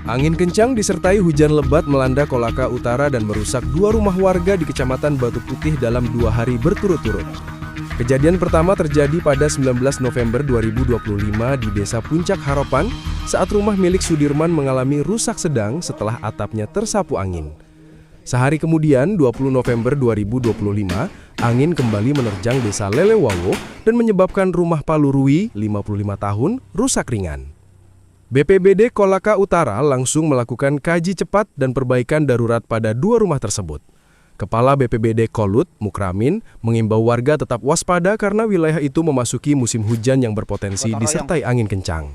Angin kencang disertai hujan lebat melanda Kolaka Utara dan merusak 2 rumah warga di Kecamatan Batu Putih dalam 2 hari berturut-turut. Kejadian pertama terjadi pada 19 November 2025 di Desa Puncak Harapan saat rumah milik Sudirman mengalami rusak sedang setelah atapnya tersapu angin. Sehari kemudian, 20 November 2025, angin kembali menerjang Desa Lelewawo dan menyebabkan rumah Palurui, 55 tahun, rusak ringan. BPBD Kolaka Utara langsung melakukan kaji cepat dan perbaikan darurat pada 2 rumah tersebut. Kepala BPBD Kolut, Mukramin, mengimbau warga tetap waspada karena wilayah itu memasuki musim hujan yang berpotensi disertai angin kencang.